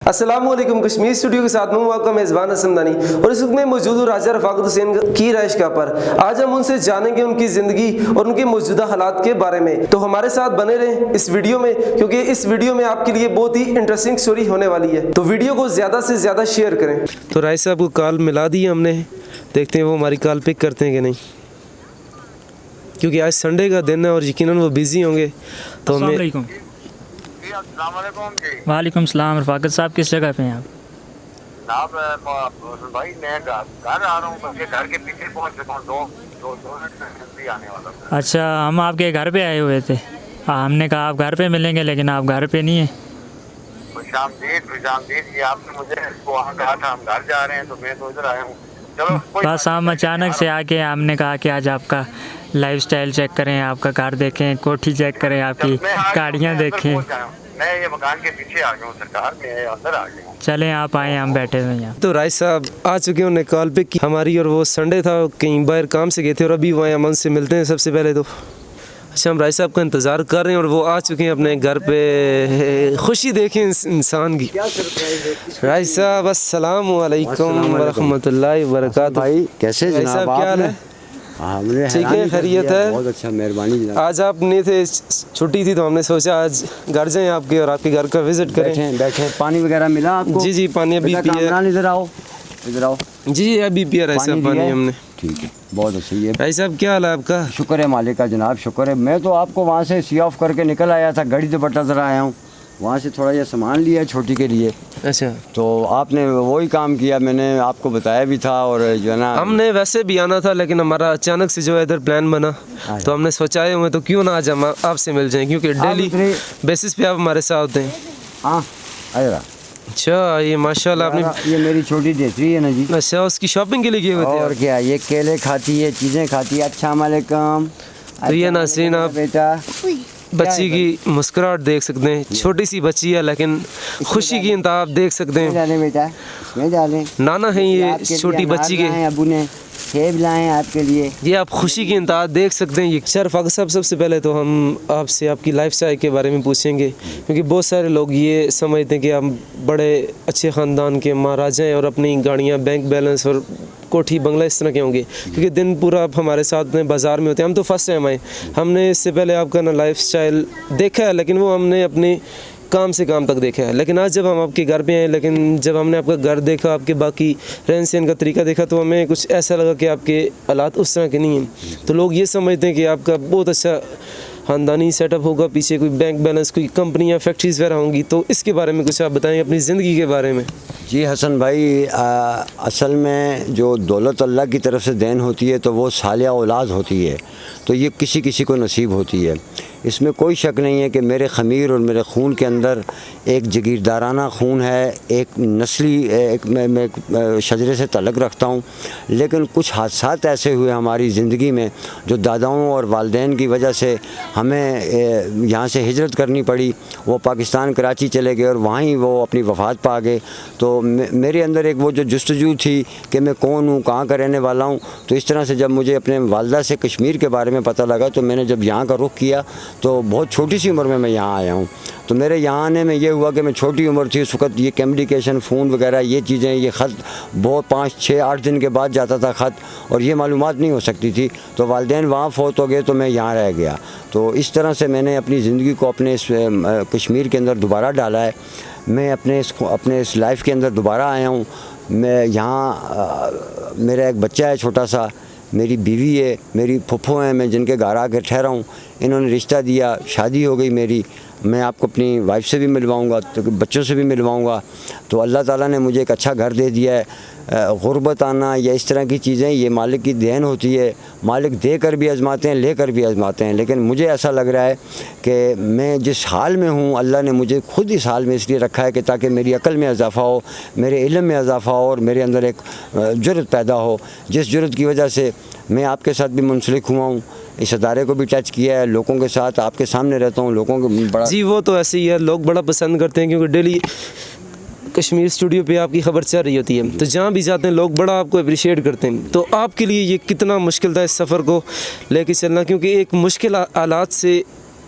अस्सलामुअलैकुम। कश्मीर स्टूडियो के साथ मैं आपका मेज़बान असमदानी और इस वक्त में मौजूद हूँ राजा रफ़ाकत हुसैन की रहायशगाह पर। आज हम उनसे जानेंगे उनकी ज़िंदगी और उनके मौजूदा हालात के बारे में। तो हमारे साथ बने रहें इस वीडियो में, क्योंकि इस वीडियो में आपके लिए बहुत ही इंटरेस्टिंग स्टोरी होने वाली है। तो वीडियो को ज़्यादा से ज़्यादा शेयर करें। तो राय साहब को कॉल मिला दी हमने, देखते हैं वो हमारी कॉल पिक करते हैं कि नहीं, क्योंकि आज संडे का दिन है और यकीनन वो बिज़ी होंगे। तो हमें वालेकुम सलाम। रफ़ाकत साहब किस जगह पे हैं आप? भाई मैं घर आ रहा हूँ, घर के पीछे पहुँच चुका हूँ, दो मिनट में भी आने वाला था। अच्छा, हम आपके घर पे आए हुए थे। हमने कहा आप घर पे मिलेंगे, लेकिन आप घर पे नहीं हैं। खुशामदीद ये आपने मुझे वहाँ कहा था हम घर जा रहे हैं, तो मैं तो इधर आया हूँ। चलो बस हम अचानक से आके हमने कहा कि आज आपका लाइफस्टाइल चेक करें, आपका घर देखें, कोठी चेक करें, आपकी गाड़ियाँ देखें। मैं ये मकान के पीछे आ गया हूँ सरकार, मैं अंदर आ गया हूँ। चलें आप आए, हम बैठे हुए हैं। तो राय साहब आ चुके हैं, उन्हें कॉल पिक की हमारी, और वो संडे था, कहीं बाहर काम से गए थे और अभी वो आए। हम उनसे मिलते हैं सबसे पहले तो। अच्छा, हम राय साहब का इंतज़ार कर रहे हैं और वो आ चुके हैं अपने घर पे। खुशी देखें इंसान की। राय साहब अस्सलाम वालेकुम वरहमतुल्लाहि वबरकातुहू। भाई कैसे राय जनाब, साहब क्या हाल है? हमने ठीक है, खैरियत है? बहुत अच्छा, मेहरबानी जनाब। आज आप नहीं थे, छुट्टी थी, तो हमने सोचा आज घर जाएं आपके और आपके घर का विजिट करें। बैठे पानी वगैरह मिला आपको? जी पानी अभी बेटा पिया। कामरान इधर आओ, इधर आओ। जी अभी पिया राय साहब पानी हमने। ठीक है, बहुत अच्छा। ये राय साहब क्या हाल है आपका? शुक्र है मालिक का जनाब, शुक्र है। मैं तो आपको वहाँ से सी ऑफ करके निकल आया था, गाड़ी तो बटा जरा आया हूँ। वहाँ से थोड़ा ये सामान लिया छोटी के लिए। अच्छा, तो आपने वही काम किया, मैंने आपको बताया भी था। और जो है ना, हमने वैसे भी आना था, लेकिन हमारा अचानक से जो है इधर प्लान बना, तो हमने सोचा है हुए तो क्यों ना आज हम आपसे मिल जाएं, क्योंकि डेली बेसिस पे आप हमारे साथ होते हैं। हाँ अरे अच्छा, ये माशाल्लाह आपने, ये मेरी छोटी देती है ना जी। अच्छा उसकी शॉपिंग के लिए किए हुए थे और आप? क्या, ये केले खाती है, चीज़ें खाती है। अच्छा वालेकुम। तो ये नाज़रीन आप बेटा बच्ची की मुस्कुराहट देख सकते हैं। छोटी सी बच्ची है लेकिन खुशी की इंतहा आप देख सकते हैं। डालें बेटा, इसमें डालें। नाना है ये छोटी बच्ची के। अबू ने सेब लाए हैं आपके लिए। ये आप खुशी की इंतहा देख सकते हैं। ये रफ़ाकत साहब, सबसे पहले तो हम आपसे आपकी लाइफस्टाइल के बारे में पूछेंगे, क्योंकि बहुत सारे लोग ये समझते हैं कि हम बड़े अच्छे ख़ानदान के महाराजा हैं और अपनी गाड़ियाँ, बैंक बैलेंस और कोठी बंगला इस तरह के होंगे, क्योंकि दिन पूरा आप हमारे साथ में बाज़ार में होते हैं। हम तो फर्स्ट टाइम आए, हमने इससे पहले आपका ना लाइफस्टाइल देखा है, लेकिन वो हमने अपने काम से काम तक देखा है। लेकिन आज जब हम आपके घर पे आए, लेकिन जब हमने आपका घर देखा, आपके बाकी रहन सहन का तरीका देखा, तो हमें कुछ ऐसा लगा कि आपके हालात उस तरह के नहीं हैं। तो लोग ये समझते हैं कि आपका बहुत अच्छा ख़ानदानी सेटअप होगा, पीछे कोई बैंक बैलेंस, कोई कंपनियाँ, फैक्ट्रीज़ वगैरह होंगी। तो इसके बारे में कुछ आप बताएं, अपनी ज़िंदगी के बारे में। जी हसन भाई, असल में जो दौलत अल्लाह की तरफ से देन होती है तो वो सालिया औलाद होती है, तो ये किसी किसी को नसीब होती है। इसमें कोई शक नहीं है कि मेरे ख़मीर और मेरे खून के अंदर एक जगीरदाराना खून है, एक नस्ली मैं शजरे से तल्लुक़ रखता हूँ। लेकिन कुछ हादसात ऐसे हुए हमारी ज़िंदगी में जो दादाओं और वालिदैन की वजह से हमें यहाँ से हिजरत करनी पड़ी। वो पाकिस्तान कराची चले गए और वहाँ ही वो अपनी वफ़ात पा गए। तो मेरे अंदर एक वो जो जुस्तजू थी कि मैं कौन हूँ, कहाँ का रहने वाला हूँ। तो इस तरह से जब मुझे अपने वालदा से कश्मीर के बारे में पता लगा, तो मैंने जब यहाँ का रुख किया, तो बहुत छोटी सी उम्र में मैं यहाँ आया हूँ। तो मेरे यहाँ आने में ये हुआ कि मैं छोटी उम्र थी उस वक़्त, ये कम्युनिकेशन, फ़ोन वगैरह ये चीज़ें, ये ख़त बहुत 5, 6, 8 दिन के बाद जाता था ख़त, और ये मालूमात नहीं हो सकती थी। तो वालिदैन वहाँ फ़ौत हो गए, तो मैं यहाँ रह गया। तो इस तरह से मैंने अपनी ज़िंदगी को अपने इस कश्मीर के अंदर दोबारा डाला है। मैं अपने इस लाइफ के अंदर दोबारा आया हूँ। मैं यहाँ, मेरा एक बच्चा है छोटा सा, मेरी बीवी है, मेरी फुफ्फो हैं, मैं जिनके घर आकर ठहरा हूँ। इन्होंने रिश्ता दिया, शादी हो गई मेरी। मैं आपको अपनी वाइफ से भी मिलवाऊँगा, तो बच्चों से भी मिलवाऊँगा। तो अल्लाह ताला ने मुझे एक अच्छा घर दे दिया है। गुर्बत आना या इस तरह की चीज़ें ये मालिक की देन होती है। मालिक दे कर भी आजमाते हैं, ले कर भी आजमाते हैं। लेकिन मुझे ऐसा लग रहा है कि मैं जिस हाल में हूँ, अल्लाह ने मुझे खुद इस हाल में इसलिए रखा है कि ताकि मेरी अक्ल में इजाफ़ा हो, मेरे इल्म में इजाफ़ा हो और मेरे अंदर एक जुर्रत पैदा हो, जिस जुर्रत की वजह से मैं आपके साथ भी मुंसलिक हुआ हूँ। इस अदारे को भी टच किया है, लोगों के साथ आपके सामने रहता हूँ, लोगों को बड़ा। जी वो तो ऐसे ही है, लोग बड़ा पसंद करते हैं, क्योंकि डेली कश्मीर स्टूडियो पे आपकी खबर चल रही होती है, तो जहाँ भी जाते हैं लोग बड़ा आपको अप्रिशिएट करते हैं। तो आपके लिए ये कितना मुश्किल था इस सफ़र को लेके चलना, क्योंकि एक मुश्किल हालात से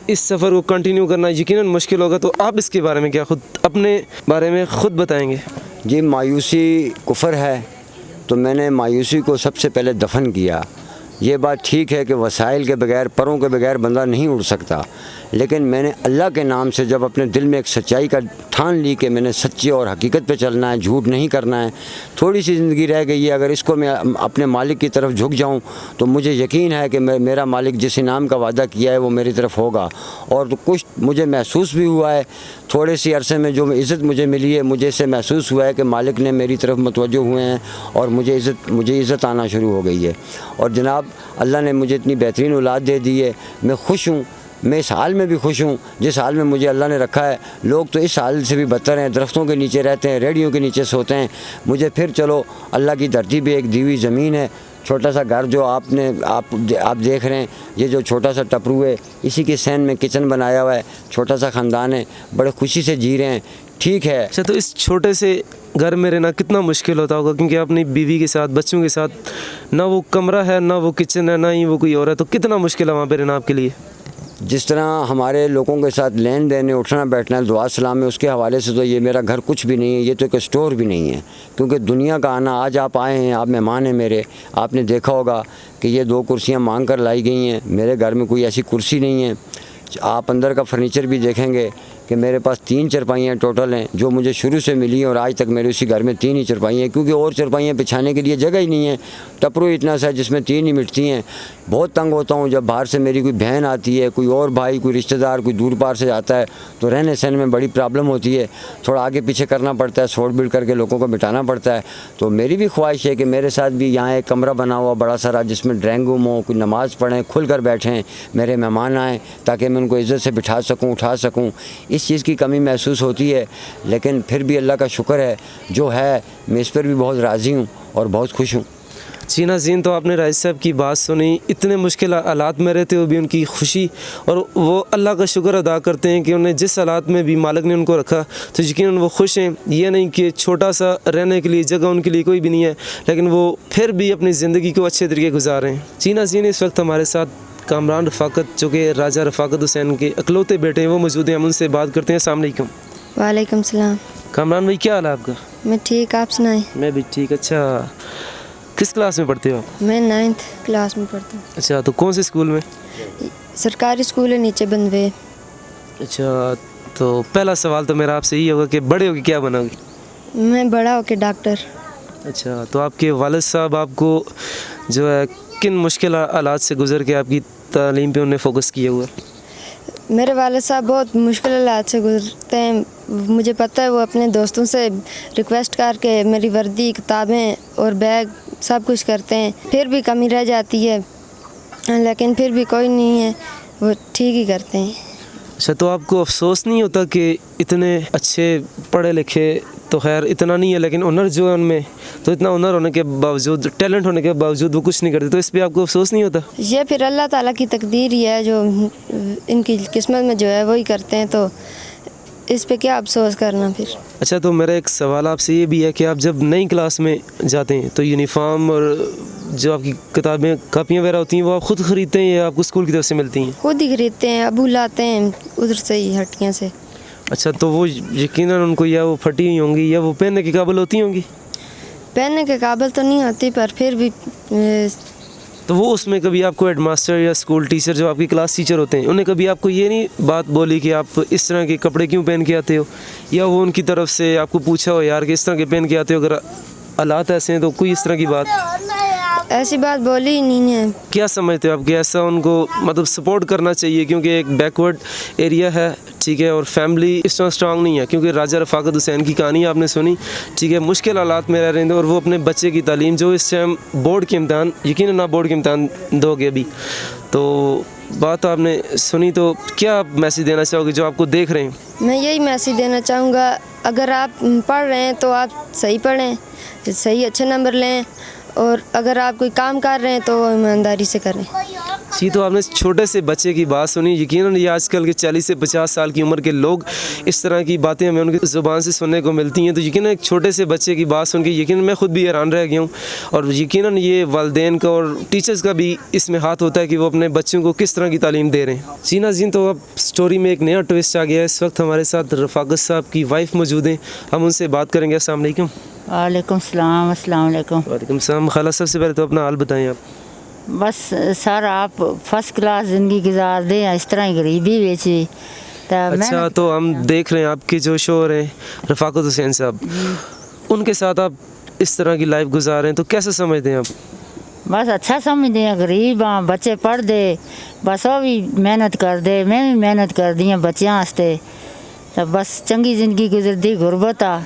इस सफ़र को कंटिन्यू करना यकीनन मुश्किल होगा, तो आप इसके बारे में क्या खुद अपने बारे में ख़ुद बताएंगे? जी, मायूसी कुफ़र है, तो मैंने मायूसी को सबसे पहले दफन किया। ये बात ठीक है कि वसाइल के बगैर, परों के बगैर बंदा नहीं उड़ सकता, लेकिन मैंने अल्लाह के नाम से जब अपने दिल में एक सच्चाई का ठान ली कि मैंने सच्ची और हकीकत पे चलना है, झूठ नहीं करना है, थोड़ी सी ज़िंदगी रह गई है, अगर इसको मैं अपने मालिक की तरफ झुक जाऊं तो मुझे यकीन है कि मेरा मालिक जिस इनाम का वादा किया है वो मेरी तरफ होगा। और तो कुछ मुझे महसूस भी हुआ है, थोड़े सी अरसे में जो इज़्ज़त मुझे मिली है, मुझे इससे महसूस हुआ है कि मालिक ने मेरी तरफ मुतवज्जो हुए हैं और मुझे इज़्ज़त आना शुरू हो गई है। और जनाब, अल्लाह ने मुझे इतनी बेहतरीन औलाद दे दी है, मैं खुश हूँ। मैं इस हाल में भी खुश हूँ जिस हाल में मुझे अल्लाह ने रखा है। लोग तो इस हाल से भी बदतर हैं, दरख्तों के नीचे रहते हैं, रेडियो के नीचे सोते हैं। मुझे फिर चलो अल्लाह की धरती भी एक दी हुई ज़मीन है, छोटा सा घर जो आप देख रहे हैं, ये जो छोटा सा टपरू है, इसी के सैन में किचन बनाया हुआ है, छोटा सा ख़ानदान है, बड़े खुशी से जी रहे हैं। ठीक है। अच्छा, तो इस छोटे से घर में रहना कितना मुश्किल होता होगा, क्योंकि अपनी बीवी के साथ, बच्चों के साथ, ना वो कमरा है, ना वो किचन है, ना ही वो कोई और है, तो कितना मुश्किल है वहाँ पे रहना आपके लिए? जिस तरह हमारे लोगों के साथ लेन देन है, उठना बैठना है, दुआ सलाम है, उसके हवाले से तो ये मेरा घर कुछ भी नहीं है, ये तो एक स्टोर भी नहीं है। क्योंकि दुनिया का आना, आज आप आए हैं, आप मेहमान हैं मेरे, आपने देखा होगा कि ये 2 कुर्सियाँ मांग कर लाई गई हैं। मेरे घर में कोई ऐसी कुर्सी नहीं है। आप अंदर का फर्नीचर भी देखेंगे कि मेरे पास 3 चरपाइयाँ टोटल हैं, जो मुझे शुरू से मिली और आज तक मेरे उसी घर में 3 ही चरपाइयाँ हैं, क्योंकि और चरपाइयाँ बिछाने के लिए जगह ही नहीं है। टपरू इतना सा जिसमें 3 ही मिटती हैं। बहुत तंग होता हूँ जब बाहर से मेरी कोई बहन आती है, कोई और भाई, कोई रिश्तेदार, कोई दूर पार से आता है, तो रहने सहने में बड़ी प्रॉब्लम होती है। थोड़ा आगे पीछे करना पड़ता है, शॉर्ट बिल्ड करके लोगों को बिठाना पड़ता है। तो मेरी भी ख्वाहिश है कि मेरे साथ भी यहाँ एक कमरा बना हुआ बड़ा सारा, जिसमें ड्राइंग रूम हो, कोई नमाज़ पढ़ें, खुल कर बैठें, मेरे मेहमान आएँ, ताकि मैं उनको इज़्ज़त से बिठा सकूँ, उठा सकूँ। इस चीज़ की कमी महसूस होती है, लेकिन फिर भी अल्लाह का शुक्र है जो है, मैं इस पर भी बहुत राज़ी हूँ और बहुत खुश हूँ। जी नाज़रीन, तो आपने राइस साहब की बात सुनी। इतने मुश्किल हालात में रहते हुए भी उनकी खुशी, और वो अल्लाह का शुक्र अदा करते हैं कि उन्हें जिस हालात में भी मालिक ने उनको रखा, तो यकीनन वो खुश हैं। ये नहीं कि छोटा सा रहने के लिए जगह उनके लिए कोई भी नहीं है, लेकिन वो फिर भी अपनी ज़िंदगी को अच्छे तरीके गुजार रहे हैं। जी नाज़रीन, इस वक्त हमारे साथ कामरान रफ़ाकत, जो कि राजा रफ़ाकत हुसैन के अकलौते बेटे हैं, वो मौजूद हैं। हम उनसे बात करते हैं। अस्सलाम वालेकुम। वालेकुम सलाम। कामरान भाई, क्या हाल है आपका? मैं ठीक, आप सुनाएं? मैं भी ठीक। अच्छा, किस क्लास में पढ़ते हो आप? मैं 9th क्लास में पढ़ता हूँ। अच्छा, तो कौन से स्कूल में? सरकारी स्कूल है नीचे बंदवे। अच्छा, तो पहला सवाल तो मेरा आपसे ये होगा कि बड़े होकर क्या बनोगे? मैं बड़ा होके डॉक्टर। अच्छा, तो आपके वालिद साहब आपको जो है किन मुश्किल हालात से गुजर के आपकी तालीम पे उन्हें फ़ोकस किया हुआ? मेरे वालिद साहब बहुत मुश्किल हालात से गुजरते हैं। मुझे पता है, वो अपने दोस्तों से रिक्वेस्ट करके मेरी वर्दी, किताबें और बैग सब कुछ करते हैं। फिर भी कमी रह जाती है, लेकिन फिर भी कोई नहीं है, वो ठीक ही करते हैं। अच्छा, तो आपको अफसोस नहीं होता कि इतने अच्छे पढ़े लिखे तो खैर इतना नहीं है, लेकिन हुनर जो है उनमें, तो इतना हुनर होने के बावजूद, टैलेंट होने के बावजूद वो कुछ नहीं करते, तो इस पर आपको अफसोस नहीं होता? ये फिर अल्लाह ताला की तकदीर ही है, जो इनकी किस्मत में जो है वही करते हैं, तो इस पे क्या अफसोस करना फिर। अच्छा, तो मेरा एक सवाल आपसे ये भी है कि आप जब नई क्लास में जाते हैं तो यूनिफॉर्म और जो आपकी किताबें, कापियाँ वगैरह होती हैं, वो आप खुद ख़रीदते हैं या आपको स्कूल की तरफ से मिलती हैं? खुद ही खरीदते हैं, अबू लाते हैं उधर से ही, हटियाँ से। अच्छा, तो वो यकीनन उनको या वो फटी हुई होंगी या वो पहनने के काबिल होती होंगी? पहनने के काबिल तो नहीं होती, पर फिर भी तो वो उसमें कभी आपको हेडमास्टर या स्कूल टीचर, जो आपकी क्लास टीचर होते हैं, उन्हें कभी आपको ये नहीं बात बोली कि आप इस तरह के कपड़े क्यों पहन के आते हो, या वो उनकी तरफ से आपको पूछा हो यार कि इस तरह के पहन के आते हो, अगर हालात ऐसे हैं तो कोई इस तरह की बात? ऐसी बात बोली ही नहीं है। क्या समझते हो आप कि ऐसा उनको मतलब सपोर्ट करना चाहिए, क्योंकि एक बैकवर्ड एरिया है, ठीक है, और फैमिली इस तरह स्ट्रांग नहीं है, क्योंकि राजा रफ़ाकत हुसैन की कहानी आपने सुनी, ठीक है, मुश्किल हालात में रह रहे हैं, और वो अपने बच्चे की तालीम, जो इस टाइम बोर्ड के इम्तहान, यकीनन आप बोर्ड के इम्तहान दोगे अभी, तो बात आपने सुनी, तो क्या आप मैसेज देना चाहोगे जो आपको देख रहे हैं? मैं यही मैसेज देना चाहूँगा, अगर आप पढ़ रहे हैं तो आप सही पढ़ें, सही अच्छे नंबर लें, और अगर आप कोई काम कर रहे हैं तो ईमानदारी से करें। जी, तो आपने छोटे से बच्चे की बात सुनी। यकीनन ये आजकल के 40 से 50 साल की उम्र के लोग इस तरह की बातें हमें उनकी ज़ुबान से सुनने को मिलती हैं। तो यकीनन एक छोटे से बच्चे की बात सुन के यकीनन मैं ख़ुद भी हैरान रह गया हूँ। और यकीनन ये वालिदैन का और टीचर्स का भी इसमें हाथ होता है कि वो अपने बच्चों को किस तरह की तालीम दे रहे हैं। जी नाज़रीन, तो अब स्टोरी में एक नया ट्विस्ट आ गया है। इस वक्त हमारे साथ रफ़ाकत साहब की वाइफ मौजूद हैं, हम उनसे बात करेंगे। अस्सलाम वालेकुम। वालेकुम सलाम। अस्सलाम वालेकुम। वालेकुम सलाम। खाला, सबसे पहले तो अपना हाल बताएं आप। बस सर आप फर्स्ट क्लास ज़िंदगी गुजार दें, इस तरह ही गरीबी बेची तो अच्छा, तो हम देख रहे हैं आपके जो शोहर हैं रफ़ाकत हुसैन साहब, उनके साथ आप इस तरह की लाइफ गुजार रहे हैं, तो कैसे समझते हैं आप? बस अच्छा समझते हैं, गरीब हाँ, बच्चे पढ़ दे, बस वो भी मेहनत कर दे, मैं भी मेहनत कर दी बच्चों वास्ते, तो बस चंगी ज़िंदगी गुजरती, गुरबत आ।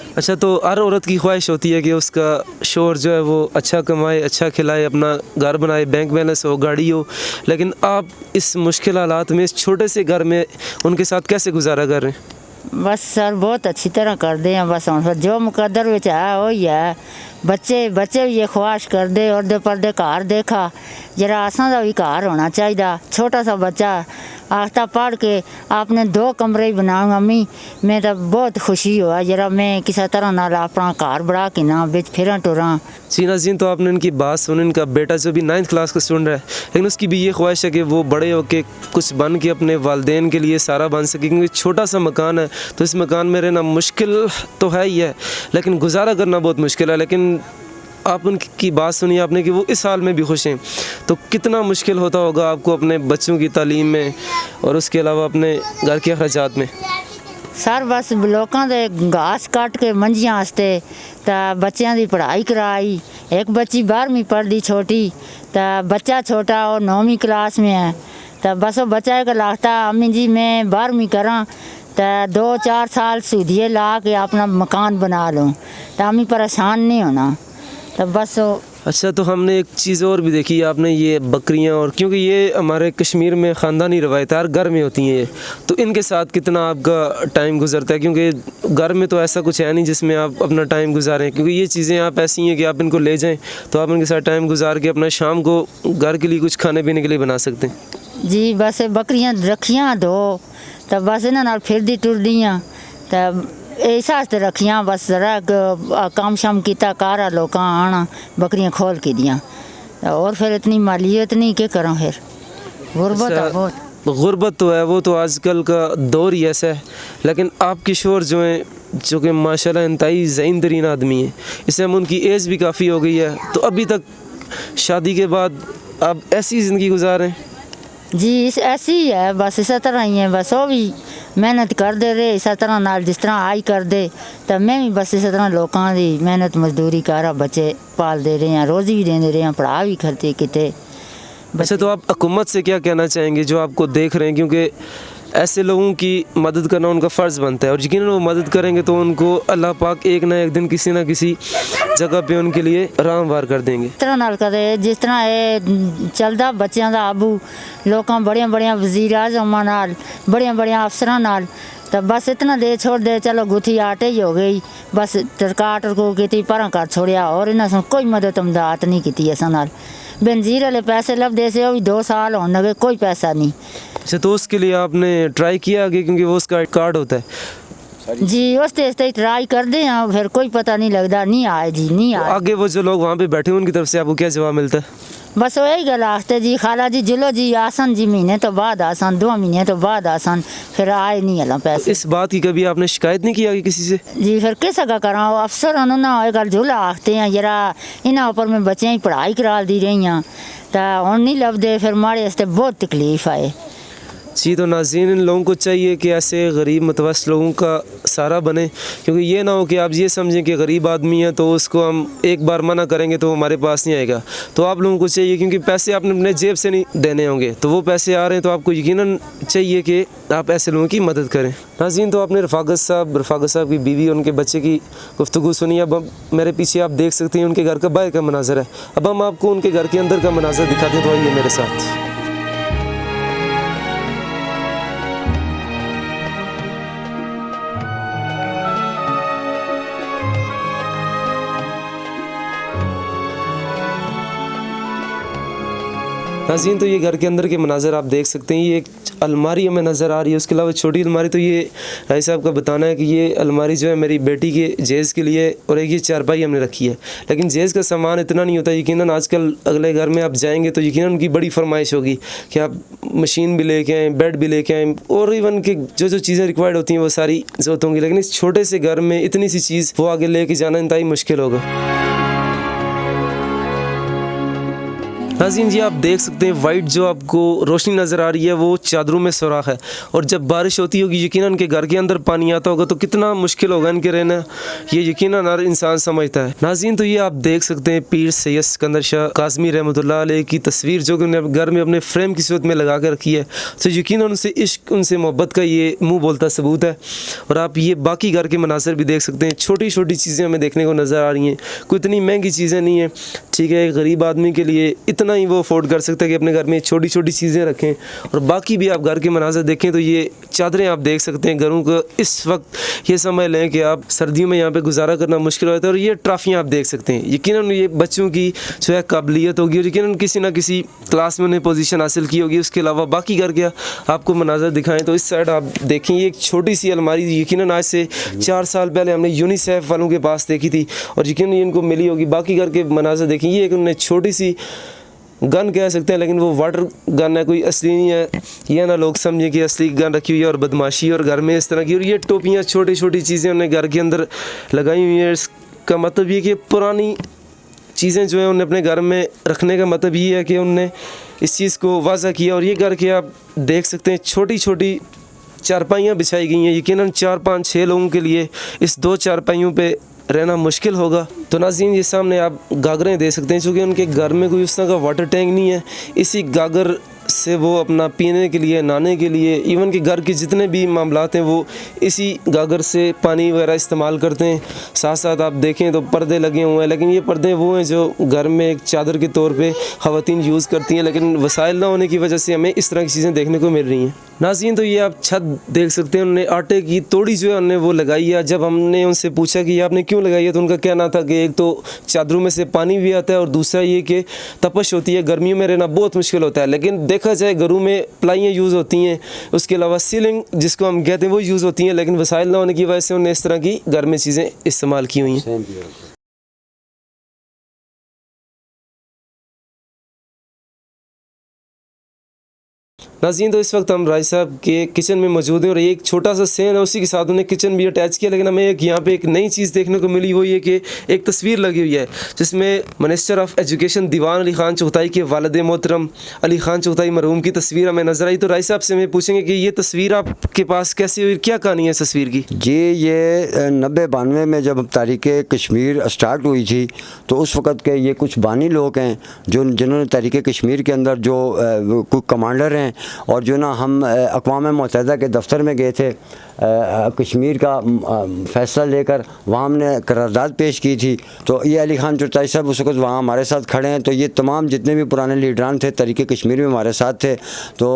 अच्छा, तो हर औरत की ख्वाहिश होती है कि उसका शोहर जो है वो अच्छा कमाए, अच्छा खिलाए, अपना घर बनाए, बैंक बैलेंस हो, गाड़ी हो, लेकिन आप इस मुश्किल हालात में, इस छोटे से घर में उनके साथ कैसे गुजारा कर रहे हैं? बस सर बहुत अच्छी तरह कर दे हैं, बस हम जो मुकद्दर विच है वही है। बच्चे भी ये ख्वाहिश कर दे और दे पर्दे घर देखा, जरा असा का भी घर होना चाहिए। छोटा सा बच्चा आस्ता पढ़ के आपने 2 कमरे ही बनाऊंगा अम्मी, मैं तो बहुत खुशी हुआ जरा मैं किसी तरह नाल अपना घर बढ़ा के ना बिच फिर टुरा। जी नाज़रीन, तो आपने इनकी बात सुनी। इनका बेटा जो भी 9th क्लास का स्टूडेंट है, लेकिन उसकी भी ये ख्वाहिश है कि वो बड़े होकर कुछ बन के अपने वालिदैन के लिए सारा बन सके, क्योंकि छोटा सा मकान है तो इस मकान में रहना मुश्किल तो है ही है, लेकिन गुजारा करना बहुत मुश्किल है। लेकिन आप उनकी बात सुनी आपने कि वो इस हाल में भी खुश हैं, तो कितना मुश्किल होता होगा आपको अपने बच्चों की तालीम में और उसके अलावा अपने घर के अखराजात में? सर बस लोगों के घास काट के मंजियां वास्ते तो बच्चों की पढ़ाई कराई। एक बच्ची 12वीं पढ़ती छोटी, तो बच्चा छोटा और 9वीं क्लास में है, तो बस वो बच्चा एक लागता अम्मी जी मैं 12वीं करा तो 2-4 साल सूदिए ला के अपना मकान बना लूँ, तो अम्मी परेशान नहीं होना, तो बस वो। अच्छा, तो हमने एक चीज़ और भी देखी, आपने ये बकरियां, और क्योंकि ये हमारे कश्मीर में ख़ानदानी रवायत हर घर में होती हैं ये, तो इनके साथ कितना आपका टाइम गुजरता है? क्योंकि घर में तो ऐसा कुछ है नहीं जिसमें आप अपना टाइम गुजारें, क्योंकि ये चीज़ें आप ऐसी हैं कि आप इनको ले जाएं तो आप इनके साथ टाइम गुजार के अपना शाम को घर के लिए कुछ खाने पीने के लिए बना सकते हैं। जी बस बकरियां रखियां दो, तो बस इन्होंने फिर दी टुरदियाँ, तो ऐसा रखियां बस जरा काम शाम किया कार लोग आना बकरियां खोल के दियाँ, और फिर इतनी मालियत नहीं के करूँ, फिर गुरबत है बहुत। गुरबत तो है, वो तो आजकल का दौर ही ऐसा है। लेकिन आपके शोहर जो हैं, जो कि माशाल्लाह इंतहाई ज़हीन तरीन आदमी है, इससे हम उनकी एज भी काफ़ी हो गई है, तो अभी तक शादी के बाद आप ऐसी ज़िंदगी गुजार रहे हैं? जी इस ऐसी ही है, बस इस तरह ही है, बस वो भी मेहनत कर दे रहे इस तरह नाल जिस तरह आई कर दे, तो मैं भी बस इस तरह लोगों की मेहनत मजदूरी कर बच्चे पाल दे रहे हैं, रोज़ी भी दे रहे हैं, पढ़ा भी करते किते। अच्छा, तो आप हुकूमत से क्या कहना चाहेंगे जो आपको देख रहे हैं, क्योंकि ऐसे लोगों की मदद करना उनका फ़र्ज़ बनता है, और यकीनन वो मदद करेंगे तो उनको अल्लाह पाक एक ना एक दिन किसी न किसी जगह पे उनके लिए राह हमवार कर देंगे। इस तरह नाल करे जिस तरह ये चलता बच्चों का आबू लोगों बड़िया वजीर आज़म नाल बड़िया अफसरां नाल, तो बस इतना दे छोड़ दे, चलो गुथी आटे ही हो गई, बस टरका टरकू की पर कर छोड़िया, और इन्होंने कोई मदद अमदाद नहीं की असा नाल। बेनजीर वाले पैसे लभदे से वो भी 2 साल होने लगे, कोई पैसा नहीं। अच्छा, तो उसके लिए आपने ट्राई किया आगे, क्योंकि वो उसका कार्ड होता है? जी उसते ट्राई कर दे हैं, फिर कोई पता नहीं लगता, नहीं आए जी नहीं तो आए। आगे वो जो लोग वहाँ पे बैठे हैं उनकी तरफ से आपको क्या जवाब मिलता है? बस वही गल आखते जी खाला जी जिलो जी आसन जी महीने तो बाद आसन 2 महीने तो बाद आसन, फिर आए नहीं हला पैसे। इस बात की कभी आपने शिकायत नहीं की आगे किसी से? जी फिर किस का करा, अफसर उन्होंने गल झूला आखते हैं जरा इन्होंने ऊपर में बच्चे की पढ़ाई करा दी रही हैं, तो हम नहीं लभदे, फिर माड़े वास्ते बहुत तकलीफ आए। जी, तो नाज़रीन इन लोगों को चाहिए कि ऐसे गरीब मुतवस्सित लोगों का सहारा बने, क्योंकि ये ना हो कि आप ये समझें कि गरीब आदमी है तो उसको हम एक बार मना करेंगे तो हमारे पास नहीं आएगा। तो आप लोगों को चाहिए, क्योंकि पैसे आपने अपने जेब से नहीं देने होंगे, तो वो पैसे आ रहे हैं तो आपको यकीनन चाहिए कि आप ऐसे लोगों की मदद करें। नाज़रीन, तो आपने रफ़ाकत साहब की बीवी और उनके बच्चे की गुफ्तगू सुनी। अब मेरे पीछे आप देख सकते हैं उनके घर का बाहर का मनाज़र है। अब हम आपको उनके घर के अंदर का मनाज़र दिखाते हैं, तो आइए मेरे साथ। नाज़रीन, तो ये घर के अंदर के मनाज़र आप देख सकते हैं। ये एक अलमारी हमें नज़र आ रही है, उसके अलावा छोटी अलमारी। तो ये भाई साहब का बताना है कि ये अलमारी जो है मेरी बेटी के जेज़ के लिए, और एक ये चारपाई हमने रखी है। लेकिन जेज़ का सामान इतना नहीं होता यकीनन। आजकल अगले घर में आप जाएंगे तो यकीनन उनकी बड़ी फरमाइश होगी कि आप मशीन भी लेके आएँ, बेड भी लेके आएँ, और इवन कि जो जो चीज़ें रिक्वायर्ड होती हैं वो सारी ज़रूरत होंगी। लेकिन इस छोटे से घर में इतनी सी चीज़ वो आगे लेके जाना इंतहाई मुश्किल होगा। नाज़रीन जी, आप देख सकते हैं वाइट जो आपको रोशनी नज़र आ रही है वो चादरों में सुराख है, और जब बारिश होती होगी यकीनन के घर के अंदर पानी आता होगा तो कितना मुश्किल होगा इनके रहना, ये यकीनन हर इंसान समझता है। नाज़रीन, तो ये आप देख सकते हैं पीर सैयद सिकंदर शाह काज़मी रहमतुल्लाह अलैह की तस्वीर जो कि उन्होंने घर में अपने फ्रेम की सूरत में लगा कर रखी है। तो यकीनन उनसे इश्क, उनसे मोहब्बत का ये मुँह बोलता सबूत है। और आप ये बाकी घर के मनासर भी देख सकते हैं, छोटी छोटी चीज़ें हमें देखने को नज़र आ रही हैं। कोई इतनी महंगी चीज़ें नहीं है, ठीक है। एक गरीब आदमी के लिए इतना ही वो अफोर्ड कर सकता है कि अपने घर में छोटी छोटी चीज़ें रखें। और बाकी भी आप घर के मनाज़र देखें तो ये चादरें आप देख सकते हैं घरों को। इस वक्त ये समझ लें कि आप सर्दियों में यहाँ पे गुजारा करना मुश्किल होता है। और ये ट्राफियाँ आप देख सकते हैं, यकीनन ये बच्चों की जो है काबिलियत होगी, और यकीनन किसी ना किसी क्लास में उन्हें पोजीशन हासिल की होगी। उसके अलावा बाकी घर के आपको मनाज़र दिखाएँ तो इस साइड आप देखें, ये एक छोटी सी अलमारी यकीनन आज से 4 साल पहले हमने यूनिसेफ वालों के पास देखी थी, और यकीनन इनको मिली होगी। बाकी घर के मनाज़र देखें, ये एक उन्होंने छोटी सी गन कह सकते हैं, लेकिन वो वाटर गन है, कोई असली नहीं है। ये ना लोग समझें कि असली गन रखी हुई है और बदमाशी और घर में इस तरह की। और ये टोपियाँ, छोटी छोटी चीज़ें उन्होंने घर के अंदर लगाई हुई हैं। इसका मतलब ये कि पुरानी चीज़ें जो है उन्हें अपने घर में रखने का मतलब ये है कि उनने इस चीज़ को वाज़ा किया। और ये घर के आप देख सकते हैं छोटी छोटी चारपाइयाँ बिछाई गई हैं। यकीनन 4, 5, 6 लोगों के लिए इस 2 चारपाइयों पे रहना मुश्किल होगा। तो नाज़रीन, ये सामने आप गागरें दे सकते हैं, चूँकि उनके घर में कोई उस तरह का वाटर टैंक नहीं है। इसी गागर से वो अपना पीने के लिए, नहाने के लिए, इवन कि घर के जितने भी मामलात हैं वो इसी गागर से पानी वगैरह इस्तेमाल करते हैं। साथ साथ आप देखें तो पर्दे लगे हुए हैं, लेकिन ये पर्दे वो हैं जो घर में एक चादर के तौर पे ख़वातीन यूज़ करती हैं, लेकिन वसाइल ना होने की वजह से हमें इस तरह की चीज़ें देखने को मिल रही हैं। नाज़रीन, तो ये आप छत देख सकते हैं, उन्होंने आटे की तोड़ी जो है उन्होंने वो लगाई है। जब हमने उनसे पूछा कि ये आपने क्यों लगाई है तो उनका कहना था कि एक तो चादरों में से पानी भी आता है, और दूसरा ये कि तपश होती है, गर्मियों में रहना बहुत मुश्किल होता है। लेकिन देखा जाए घरों में प्लाइयाँ यूज़ होती हैं, उसके अलावा सीलिंग जिसको हम कहते हैं वो यूज़ होती हैं, लेकिन वसाइल ना होने की वजह से उन्हें इस तरह की घर में चीज़ें इस्तेमाल की हुई हैं। नाज़रीन, तो इस वक्त हम राय साहब के किचन में मौजूद हैं, और एक छोटा सा सेन है, उसी के साथ उन्हें किचन भी अटैच किया। लेकिन हमें एक यहाँ पे एक नई चीज़ देखने को मिली, वो ये कि एक तस्वीर लगी हुई है जिसमें मिनिस्टर ऑफ एजुकेशन दीवान अली ख़ान चुगताई के वालिद मोहतरम अली ख़ान चुगताई मरहूम की तस्वीर हमें नज़र आई। तो राय साहब से हमें पूछेंगे कि ये तस्वीर आपके पास कैसी हुई, क्या कहानी है इस तस्वीर की? जी, ये 90-92 में जब तहरीक कश्मीर स्टार्ट हुई थी तो उस वक़्त के ये कुछ बानी लोग हैं जिन्होंने तहरीक कश्मीर के अंदर जो कुछ कमांडर हैं, और जो ना हम अक़वाम मुत्तहिदा के दफ्तर में गए थे कश्मीर का फ़ैसला लेकर, वहाँ हमने करारदाद पेश की थी। तो ये अली ख़ान चुगताई साहब उस वक्त वहाँ हमारे साथ खड़े हैं। तो ये तमाम जितने भी पुराने लीडरान थे तहरीक कश्मीर में हमारे साथ थे। तो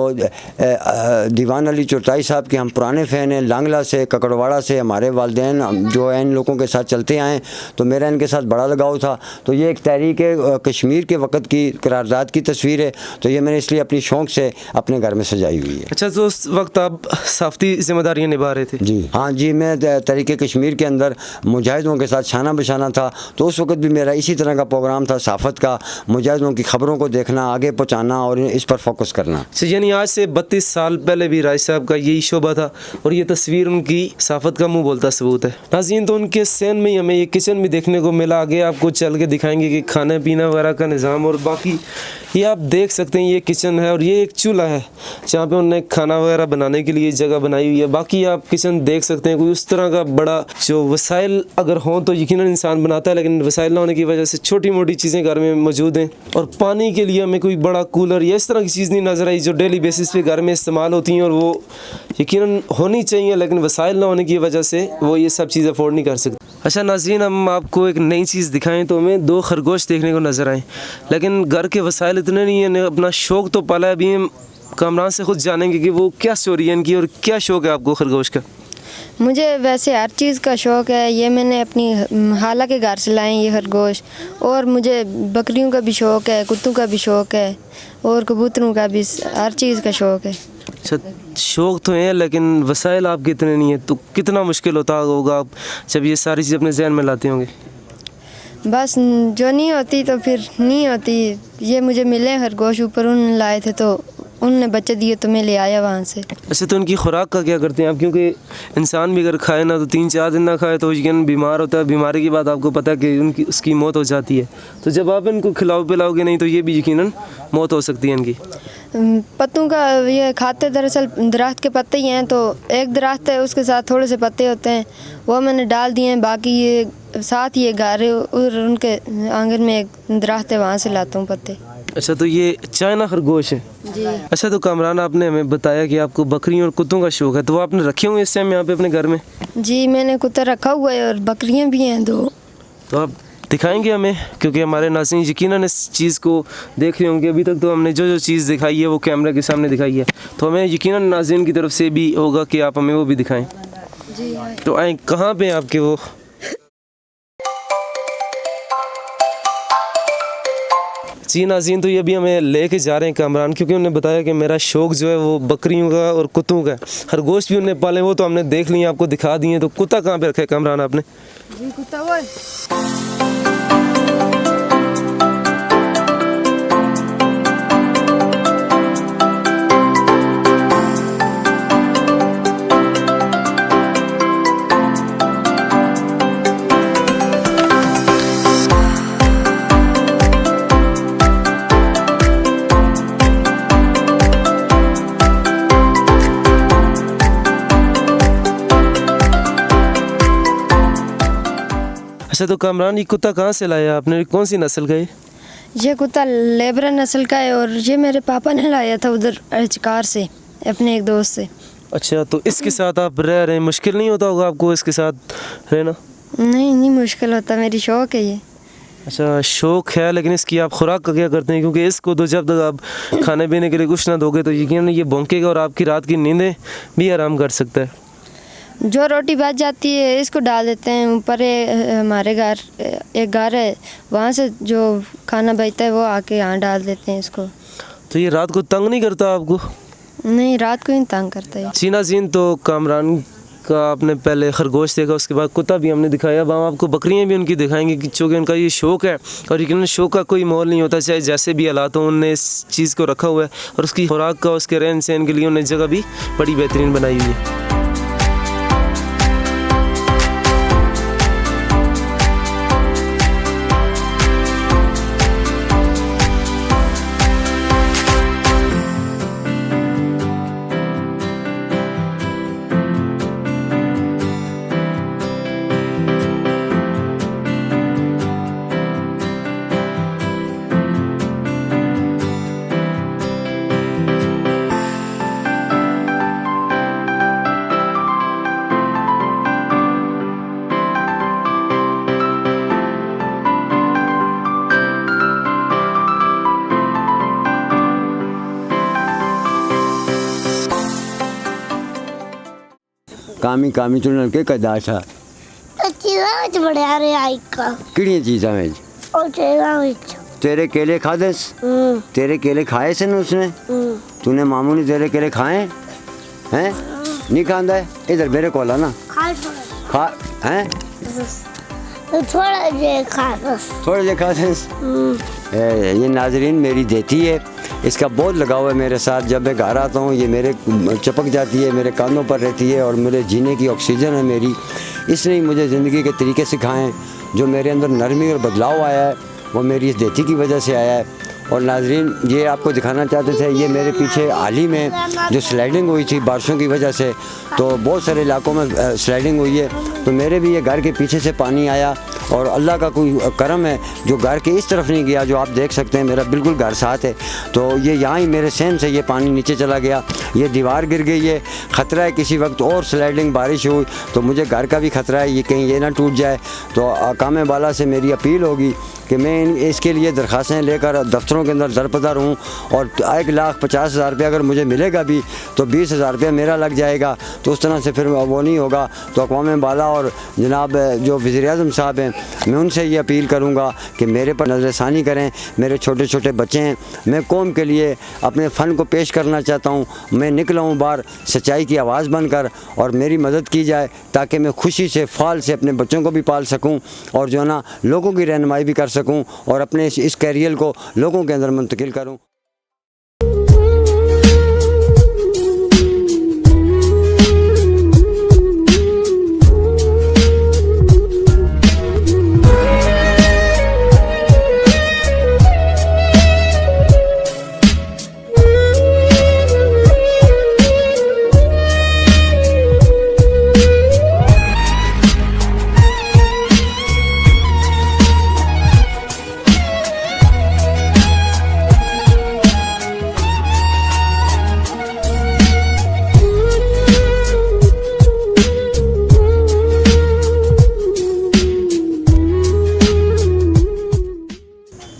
दीवान अली चुगताई साहब के हम पुराने फ़ैन हैं, लांगला से, ककड़वाड़ा से। हमारे वालिदैन जो है इन लोगों के साथ चलते आए, तो मेरा इनके साथ बड़ा लगाव था। तो ये एक तहरीक कश्मीर के वक़्त की करारदाद की तस्वीर है, तो ये मैंने इसलिए अपनी शौक़ से अपने घर में सजाई हुई है। अच्छा, तो उस वक्त आप साफ़ती ज़िम्मेदारियाँ निभा रहे थे? जी हाँ जी, मैं तहरीक कश्मीर के अंदर मुजाहिदों के साथ छाना बिछाना था। तो उस वक्त भी मेरा इसी तरह का प्रोग्राम था, साफ़त का, मुजाहिदों की ख़बरों को देखना, आगे पहुँचाना और इस पर फोकस करना। अच्छा, यानी आज से 32 साल पहले भी राय साहब का यही शोबा था, और ये तस्वीर उनकी साफ़त का मुँह बोलता सबूत है। नाज़रीन, तो उनके सेन में ही हमें ये किचन भी देखने को मिला। आगे आपको चल के दिखाएंगे कि खाने पीना वगैरह का निज़ाम, और बाकी ये आप देख सकते हैं ये किचन है, और ये एक चूल्हा है जहाँ पे उन्होंने खाना वगैरह बनाने के लिए जगह बनाई हुई है। बाकी आप किचन देख सकते हैं, कोई उस तरह का बड़ा जो वसाइल अगर हों तो यकीनन इंसान बनाता है, लेकिन वसाइल ना होने की वजह से छोटी मोटी चीज़ें घर में मौजूद हैं। और पानी के लिए हमें कोई बड़ा कूलर या इस तरह की चीज़ नहीं नज़र आई जो डेली बेसिस पे घर में इस्तेमाल होती हैं, और वो यकीनन होनी चाहिए, लेकिन वसाइल ना होने की वजह से वो ये सब चीज़ अफोर्ड नहीं कर सकते। अच्छा नाज़रीन, हम आपको एक नई चीज़ दिखाएं तो हमें 2 खरगोश देखने को नज़र आए, लेकिन घर के वसाइल इतने नहीं है। अपना शौक़ तो पाला है, अभी हम कामरान से खुद जानेंगे कि वो क्या स्टोरी है इनकी और क्या शौक़ है आपको खरगोश का। मुझे वैसे हर चीज़ का शौक़ है। ये मैंने अपनी खाला के घर से लाए ये खरगोश। और मुझे बकरियों का भी शौक़ है, कुत्तों का भी शौक़ है और कबूतरों का भी, हर चीज़ का शौक़ है। अच्छा, शौक़ तो है लेकिन वसाइल आपके इतने नहीं है, तो कितना मुश्किल होता होगा आप जब ये सारी चीज़ अपने जहन में लाते होंगे? बस जो नहीं होती तो फिर नहीं होती। ये मुझे मिले खरगोश, ऊपर उन लाए थे तो उनने बच्चे दिए तो मैं ले आया वहाँ से। अच्छा, तो उनकी खुराक का क्या करते हैं आप? क्योंकि इंसान भी अगर खाए ना तो 3-4 दिन ना खाए तो यकीन बीमार होता है। बीमारी की बात आपको पता है कि उसकी मौत हो जाती है। तो जब आप इनको खिलाओ पिलाओगे नहीं तो ये भी यकीनन मौत हो सकती है इनकी। पत्तों का ये खाते दरअसल दरख्त के पत्ते ही हैं, तो एक दरख्त है उसके साथ थोड़े से पत्ते होते हैं, वो मैंने डाल दिए हैं। बाकी ये साथ ये घर है और उनके आंगन में एक दरख्त है, वहाँ से लाता हूँ पत्ते। अच्छा, तो ये चाइना खरगोश है जी। अच्छा, तो कामरान आपने हमें बताया कि आपको बकरियों और कुत्तों का शौक़ है, तो वो आपने रखे हुए इस टाइम यहाँ पे अपने घर में? जी, मैंने कुत्ता रखा हुआ है और बकरियाँ भी हैं 2। तो आप दिखाएंगे हमें? क्योंकि हमारे नाज़रीन यकीनन इस चीज़ को देख रहे होंगे। अभी तक तो हमने जो चीज़ दिखाई है वो कैमरे के सामने दिखाई है, तो हमें यकीनन नाज़रीन की तरफ से भी होगा कि आप हमें वो भी दिखाएं। जी। तो आए, कहाँ पे आपके वो? जी नाज़रीन, तो ये भी हमें लेके जा रहे हैं कामरान, क्योंकि उन्होंने बताया कि मेरा शौक़ जो है वो बकरियों का और कुत्तों का। खरगोश भी उन्होंने पाले, वो तो हमने देख लिए, आपको दिखा दिए। तो कुत्ता कहाँ पे रखा है कामरान आपने? जी, कुत्ता वो है। अच्छा, तो कामरान ये कुत्ता कहाँ से लाया आपने? कौन सी नस्ल का है? ये कुत्ता लेबरा नस्ल का है और ये मेरे पापा ने लाया था उधर चिकार से, अपने एक दोस्त से। अच्छा, तो इसके साथ आप रह रहे हैं, मुश्किल नहीं होता होगा आपको इसके साथ रहना? नहीं मुश्किल होता, मेरी शौक़ है ये। अच्छा, शौक़ है, लेकिन इसकी आप खुराक का क्या करते हैं? क्योंकि इसको तो जब तक आप खाने पीने के लिए कुछ ना दोगे तो यकीनन ये भौंकेगा और आपकी रात की नींदें भी आराम कर सकता है। जो रोटी बच जाती है इसको डाल देते हैं ऊपर। हमारे घर एक घर है, वहाँ से जो खाना बचता है वो आके यहाँ डाल देते हैं इसको। तो ये रात को तंग नहीं करता आपको? नहीं, रात को ही तंग करता है। जी नाज़रीन, तो कामरान का आपने पहले खरगोश देखा, उसके बाद कुत्ता भी हमने दिखाया। अब हम आपको बकरियाँ भी उनकी दिखाएंगे कि चूँकि उनका ये शौक़ है और यकीनन शौक़ का कोई मोल नहीं होता, चाहे जैसे भी हालात हो। उनने इस चीज़ को रखा हुआ है और उसकी खुराक का, उसके रहन सहन के लिए उन्हें जगह भी बड़ी बेहतरीन बनाई हुई है। कामी कामी तू नलके कदा था चीज़ां विच बड़िया रे आइका किड़ियां चीज़ां में और चीज़ां विच तेरे केले खादस? तेरे केले खाए से न उसने? तूने मामू ने तेरे केले खाए हैं? नहीं खांदा है? इधर मेरे को ला ना खा हैं? थोड़ा जे खादस, थोड़े जे खादस। ये नाजरीन मेरी देती है, इसका बहुत लगाव है मेरे साथ। जब मैं घर आता हूँ ये मेरे चपक जाती है, मेरे कानों पर रहती है और मेरे जीने की ऑक्सीजन है मेरी। इसने ही मुझे ज़िंदगी के तरीके सिखाएं। जो मेरे अंदर नरमी और बदलाव आया है वो मेरी इस देती की वजह से आया है। और नाजरीन, ये आपको दिखाना चाहते थे, ये मेरे पीछे हाल ही में जो स्लाइडिंग हुई थी बारिशों की वजह से, तो बहुत सारे इलाकों में स्लाइडिंग हुई है, तो मेरे भी ये घर के पीछे से पानी आया और अल्लाह का कोई करम है जो घर के इस तरफ नहीं गया, जो आप देख सकते हैं मेरा बिल्कुल घर साथ है। तो ये यहाँ ही मेरे सहन से ये पानी नीचे चला गया, ये दीवार गिर गई है, ख़तरा है किसी वक्त और स्लाइडिंग बारिश हुई तो मुझे घर का भी ख़तरा है, ये कहीं ये ना टूट जाए। तो अकाम बाला से मेरी अपील होगी कि मैं इसके लिए दरख्वास्तें लेकर दफ्तरों के अंदर दरपदर हूँ और 1,50,000 रुपया अगर मुझे मिलेगा भी तो 20,000 रुपया मेरा लग जाएगा, तो उस तरह से फिर वो नहीं होगा। तो अक़वाम बाला और जनाब जो वज़ीर-ए-आज़म साहब हैं, मैं उनसे ये अपील करूँगा कि मेरे पर नज़रसानी करें। मेरे छोटे छोटे बच्चे हैं, मैं कौम के लिए अपने फ़न को पेश करना चाहता हूँ, मैं निकला हूँ बाहर सच्चाई की आवाज़ बनकर और मेरी मदद की जाए ताकि मैं खुशी से फाल से अपने बच्चों को भी पाल सकूँ और जो है ना लोगों की रहनुमाई भी कर सकूँ और अपने इस कैरियर को लोगों के अंदर मुंतकिल करूँ।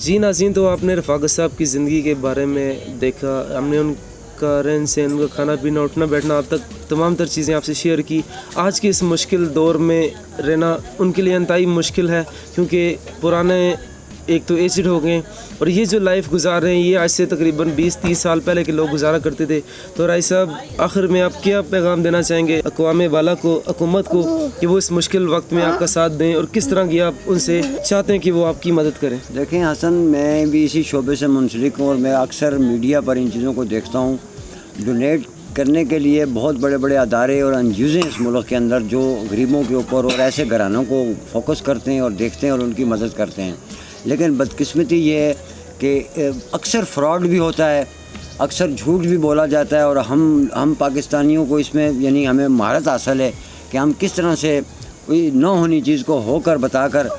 जी नाज़रीन, तो आपने रफ़ाकत साहब की ज़िंदगी के बारे में देखा, हमने उनका रहन सहन, उनका खाना पीना, उठना बैठना, अब तक तमाम तर चीज़ें आपसे शेयर की। आज के इस मुश्किल दौर में रहना उनके लिए इंतहाई मुश्किल है क्योंकि पुराने एक तो एजिड हो गए और ये जो लाइफ गुजार रहे हैं ये आज से तकरीबन 20-30 साल पहले के लोग गुजारा करते थे। तो राय साहब, आखिर में आप क्या पैगाम देना चाहेंगे अक़वाम बाला को, हुकूमत को, कि वो इस मुश्किल वक्त में आपका साथ दें और किस तरह की आप उनसे चाहते हैं कि वो आपकी मदद करें? देखें हसन, मैं भी इसी शोबे से मुंसलिक हूँ और मैं अक्सर मीडिया पर इन चीज़ों को देखता हूँ। डोनेट करने के लिए बहुत बड़े बड़े अदारे और एनजीओज़ हैं इस मुल्क के अंदर जो गरीबों के ऊपर और ऐसे घरानों को फोकस करते हैं और देखते हैं और उनकी मदद करते हैं। लेकिन बदकिस्मती ये है कि अक्सर फ्रॉड भी होता है, अक्सर झूठ भी बोला जाता है और हम पाकिस्तानियों को इसमें यानी हमें महारत हासिल है कि हम किस तरह से कोई न होनी चीज़ को होकर बताकर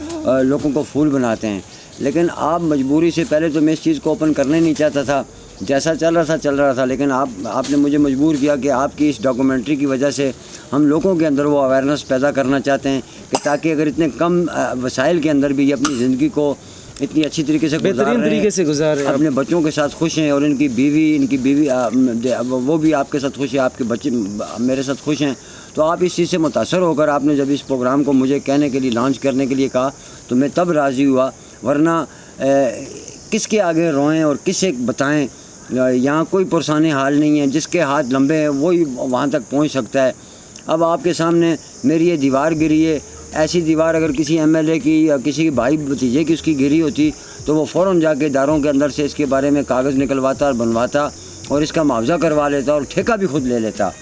लोगों को फूल बनाते हैं। लेकिन आप मजबूरी से, पहले तो मैं इस चीज़ को ओपन करना ही नहीं चाहता था, जैसा चल रहा था, लेकिन आपने मुझे मजबूर किया कि आपकी इस डॉक्यूमेंट्री की वजह से हम लोगों के अंदर वो अवेयरनेस पैदा करना चाहते हैं कि ताकि अगर इतने कम वसाइल के अंदर भी ये अपनी ज़िंदगी को इतनी अच्छी तरीके से बेहतरीन तरीके से गुजार रहे हैं, अपने बच्चों के साथ खुश हैं और इनकी बीवी वो भी आपके साथ खुश है, आपके बच्चे मेरे साथ खुश हैं। तो आप इस चीज़ से मुतासर होकर आपने जब इस प्रोग्राम को मुझे कहने के लिए, लॉन्च करने के लिए कहा तो मैं तब राज़ी हुआ, वरना किसके आगे रोएं और किसे बताएं। यहाँ कोई पुरसाने हाल नहीं है, जिसके हाथ लंबे हैं वही वहाँ तक पहुँच सकता है। अब आपके सामने मेरी ये दीवार गिरी है, ऐसी दीवार अगर किसी एमएलए की या किसी भाई भतीजे की उसकी गिरी होती तो वो फ़ौरन जाके इदारों के अंदर से इसके बारे में कागज़ निकलवाता और बनवाता और इसका मुआवजा करवा लेता और ठेका भी खुद ले लेता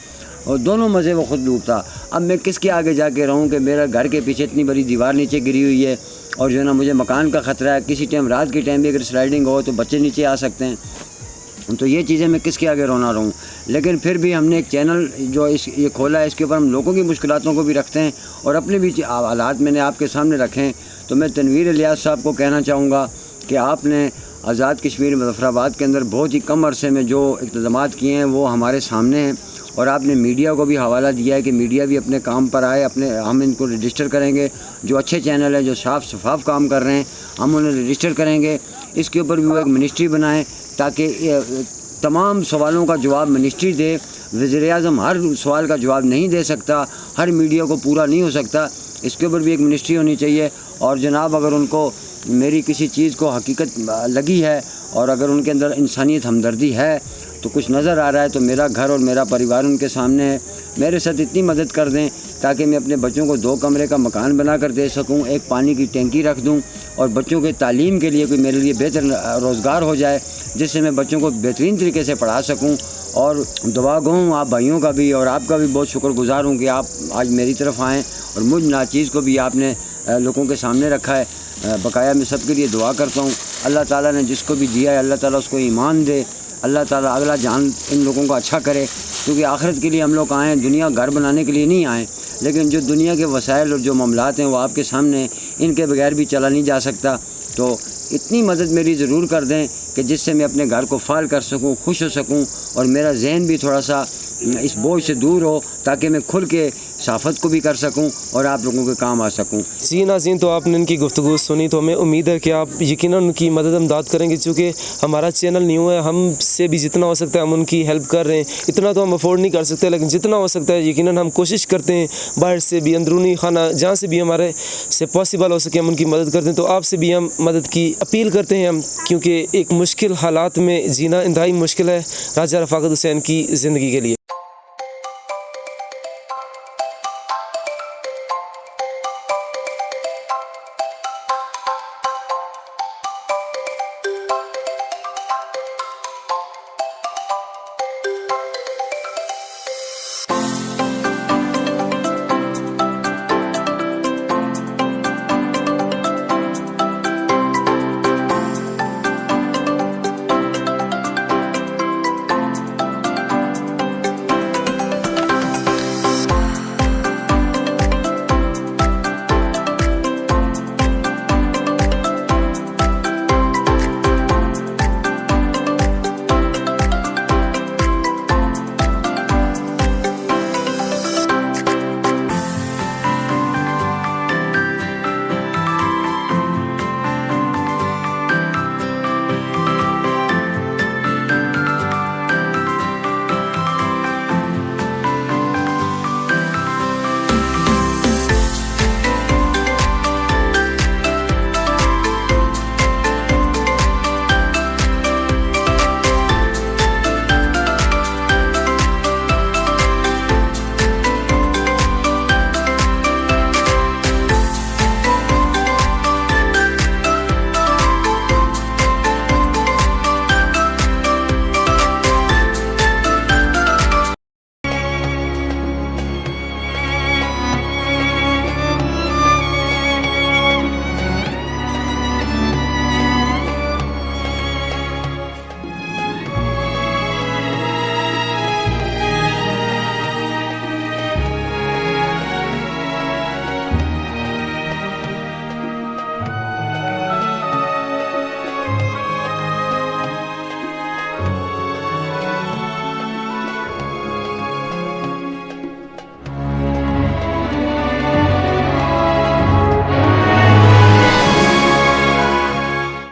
और दोनों मज़े वो खुद लूटता। अब मैं किसके आगे जाके रहूँ कि मेरा घर के पीछे इतनी बड़ी दीवार नीचे गिरी हुई है और जो है ना मुझे मकान का ख़तरा है, किसी टाइम रात के टाइम भी अगर स्लाइडिंग हो तो बच्चे नीचे आ सकते हैं। तो ये चीज़ें मैं किसके आगे रोना रहूँ। लेकिन फिर भी हमने एक चैनल जो ये खोला है, इसके ऊपर हम लोगों की मुश्किलातों को भी रखते हैं और अपने भी हालात मैंने आपके सामने रखे हैं। तो मैं तनवीर इलियास साहब को कहना चाहूँगा कि आपने आज़ाद कश्मीर मुज़फ़्फ़राबाद के अंदर बहुत ही कम अरसे में जो इक़्तिदामात किए हैं वो हमारे सामने हैं और आपने मीडिया को भी हवाला दिया है कि मीडिया भी अपने काम पर आए, हम इनको रजिस्टर करेंगे। जो अच्छे चैनल हैं जो साफ शफाफ काम कर रहे हैं हम उन्हें रजिस्टर करेंगे। इसके ऊपर भी वो एक मिनिस्ट्री बनाएं ताकि तमाम सवालों का जवाब मिनिस्ट्री दे। वज़ीर-ए-आज़म हर सवाल का जवाब नहीं दे सकता, हर मीडिया को पूरा नहीं हो सकता, इसके ऊपर भी एक मिनिस्ट्री होनी चाहिए। और जनाब अगर उनको मेरी किसी चीज़ को हकीकत लगी है और अगर उनके अंदर इंसानियत हमदर्दी है तो कुछ नज़र आ रहा है तो मेरा घर और मेरा परिवार उनके सामने है, मेरे साथ इतनी मदद कर दें ताकि मैं अपने बच्चों को 2 कमरे का मकान बना कर दे सकूं, एक पानी की टंकी रख दूं और बच्चों के तालीम के लिए कोई मेरे लिए बेहतर रोज़गार हो जाए जिससे मैं बच्चों को बेहतरीन तरीके से पढ़ा सकूं। और दुआ गो हूँ आप भाइयों का भी और आपका भी बहुत शुक्रगुजार हूँ कि आप आज मेरी तरफ आएँ और मुझ नाचीज़ को भी आपने लोगों के सामने रखा है। बकाया मैं सबके लिए दुआ करता हूँ, अल्लाह ताला ने जिसको भी दिया है अल्लाह ताला उसको ईमान दे, अल्लाह ताला अगला जान इन लोगों को अच्छा करे क्योंकि आखिरत के लिए हम लोग आए हैं, दुनिया घर बनाने के लिए नहीं आए। लेकिन जो दुनिया के वसाइल और जो मामलात हैं वो आपके सामने, इनके बगैर भी चला नहीं जा सकता। तो इतनी मदद मेरी ज़रूर कर दें कि जिससे मैं अपने घर को फाल कर सकूं, खुश हो सकूं और मेरा जहन भी थोड़ा सा इस बोझ से दूर हो, ताकि मैं खुल के साफत को भी कर सकूं और आप लोगों के काम आ सकूं। जी नाज़रीन, तो आपने इनकी गुफ्तगू सुनी, तो हमें उम्मीद है कि आप यकीनन उनकी मदद इमदाद करेंगे। चूँकि हमारा चैनल न्यू है, हमसे भी जितना हो सकता है हम उनकी हेल्प कर रहे हैं। इतना तो हम अफोर्ड नहीं कर सकते, लेकिन जितना हो सकता है यकीनन हम कोशिश करते हैं, बाहर से भी, अंदरूनी खाना जहाँ से भी हमारे से पॉसिबल हो सके हम उनकी मदद करते हैं। तो आपसे भी हम मदद की अपील करते हैं हम, क्योंकि एक मुश्किल हालात में जीना इंतहाई मुश्किल है राजा रफ़ाकत हुसैन की ज़िंदगी के लिए।